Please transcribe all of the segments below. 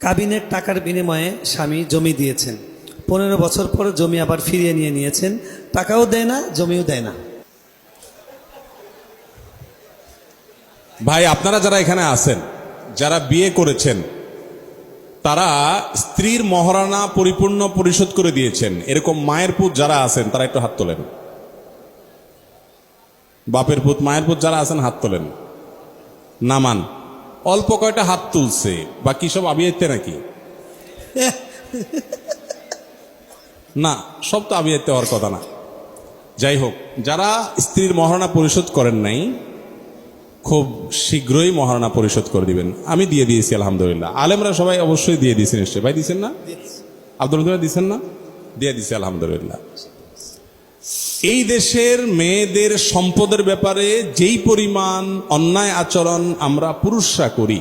কাবিনের টাকার বিনিময়ে স্বামী জমি দিয়েছেন, 15 বছর পর জমি আবার ফিরিয়ে নিয়েছেন, টাকাও দেয় না, জমিও দেয় না। ভাই, আপনারা যারা এখানে আছেন, যারা বিয়ে করেছেন, তারা স্ত্রীর মহারণা পরিপূর্ণ পরিশোধ করে দিয়েছেন, এরকম মায়ের পুত যারা আছেন তারা একটু হাত তোলেন। বাপের পুত মায়ের পুত যারা আছেন হাত তোলেন। নামান। অল্প কয়টা হাত তুলছে, বাকি সব আবিয়াইতে নাকি? না, সব তো আবিয়াইতে হওয়ার কথা না। যাই হোক, যারা স্ত্রীর মহারণা পরিশোধ করেন নাই, খুব শীঘ্রই মহারণা পরিশোধ করে দিবেন। আমি দিয়ে দিয়েছি আলহামদুলিল্লাহ। আলেমরা সবাই অবশ্যই দিয়ে দিয়েছেন নিশ্চয়। ভাই দিচ্ছেন না? আব্দুল দিচ্ছেন না? দিয়ে দিয়েছি আলহামদুলিল্লাহ। এই দেশের মেয়েদের সম্পদের ব্যাপারে যেই পরিমাণ অন্যায় আচরণ আমরা পুরুষরা করি,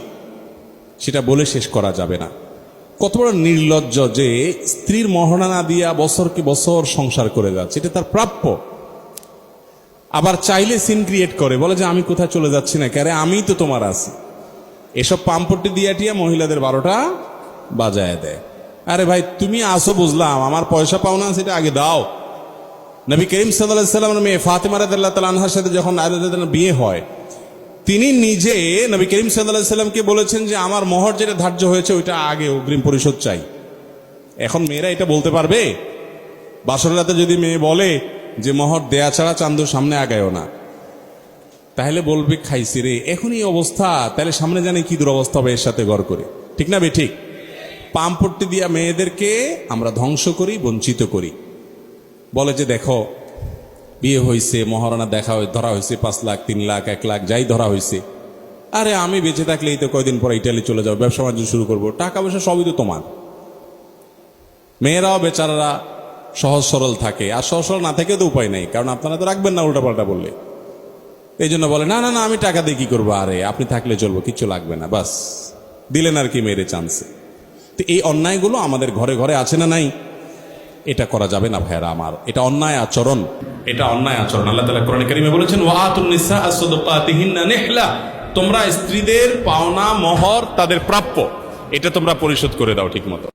সেটা বলে শেষ করা যাবে না। কত বড় নির্লজ্জ যে স্ত্রীর মহারণা না দিয়া বছরকে বছর সংসার করে যাচ্ছে, এটা তার প্রাপ্য। আবার চাইলে সিন ক্রিয়েট করে, বলে যে আমি কোথায় চলে যাচ্ছি না, কারে আমি তো তোমার আছি। এসব পাম্পটি দিয়া টিয়া মহিলাদের 12টা বাজায় দেয়। আরে ভাই, তুমি আসো বুঝলাম, আমার পয়সা পাও না, সেটা আগে দাও। নবী করিম সাল্লাল্লাহু আলাইহি ওয়াসাল্লামের মেয়ে ফাতেমা রাদিয়াল্লাহু তাআলা আনহার সাথে যখন বিয়ে হয়, তিনি নিজে নবী করিম সাল্লাল্লাহু আলাইহি ওয়াসাল্লামকে বলেছেন যে আমার মোহর যেটা ধার্য হয়েছে ওইটা আগে অগ্রিম পরিশোধ চাই। এখন মেয়েরা এটা বলতে পারবে? বাসর রাতে যদি মেয়ে বলে যে মোহর দেয়া ছাড়া চান্দুর সামনে আগায়ও না, তাহলে বলবে খাইছি রে। এখন এই অবস্থা, তাহলে সামনে জানি কি দুরবস্থা হবে এর সাথে গড় করে। ঠিক না বে ঠিক? পাম্পট্টি দিয়া মেয়েদেরকে আমরা ধ্বংস করি, বঞ্চিত করি। বলে যে দেখো, বিয়ে হয়েছে, মহারণা ধরা হয়েছে 5 লাখ, 3 লাখ, 1 লাখ, যাই ধরা হয়েছে। আরে আমি বেঁচে থাকলে এই তো কয়দিন পর ইটালি চলে যাবো, ব্যবসা বাণিজ্য শুরু করবো, টাকা পয়সা সবই তো তোমার। মেয়েরাও বেচারারা সহজ সরল থাকে, আর সহজ সরল না থেকে তো উপায় নেই, কারণ আপনারা তো রাখবেন না উল্টাপাল্টা বললে। এই জন্য বলে না না না, আমি টাকা দিয়ে কি করবো, আরে আপনি থাকলে চলবো, কিচ্ছু লাগবে না, বাস দিলেন আর কি মেয়েরে চান্সে। তো এই অন্যায়গুলো আমাদের ঘরে ঘরে আছে না নাই? এটা করা যাবে না ভাইরা আমার, এটা অন্যায় আচরণ, এটা অন্যায় আচরণ। আল্লাহ তাআলা কোরআনে কারীমে বলেছেন, ওয়াতুন নিসা সাদাকাতিহিন্না নিহলা, তোমরা স্ত্রীদের পাওনা মোহর তাদের প্রাপ্য, এটা তোমরা পরিশোধ করে দাও ঠিক মতো।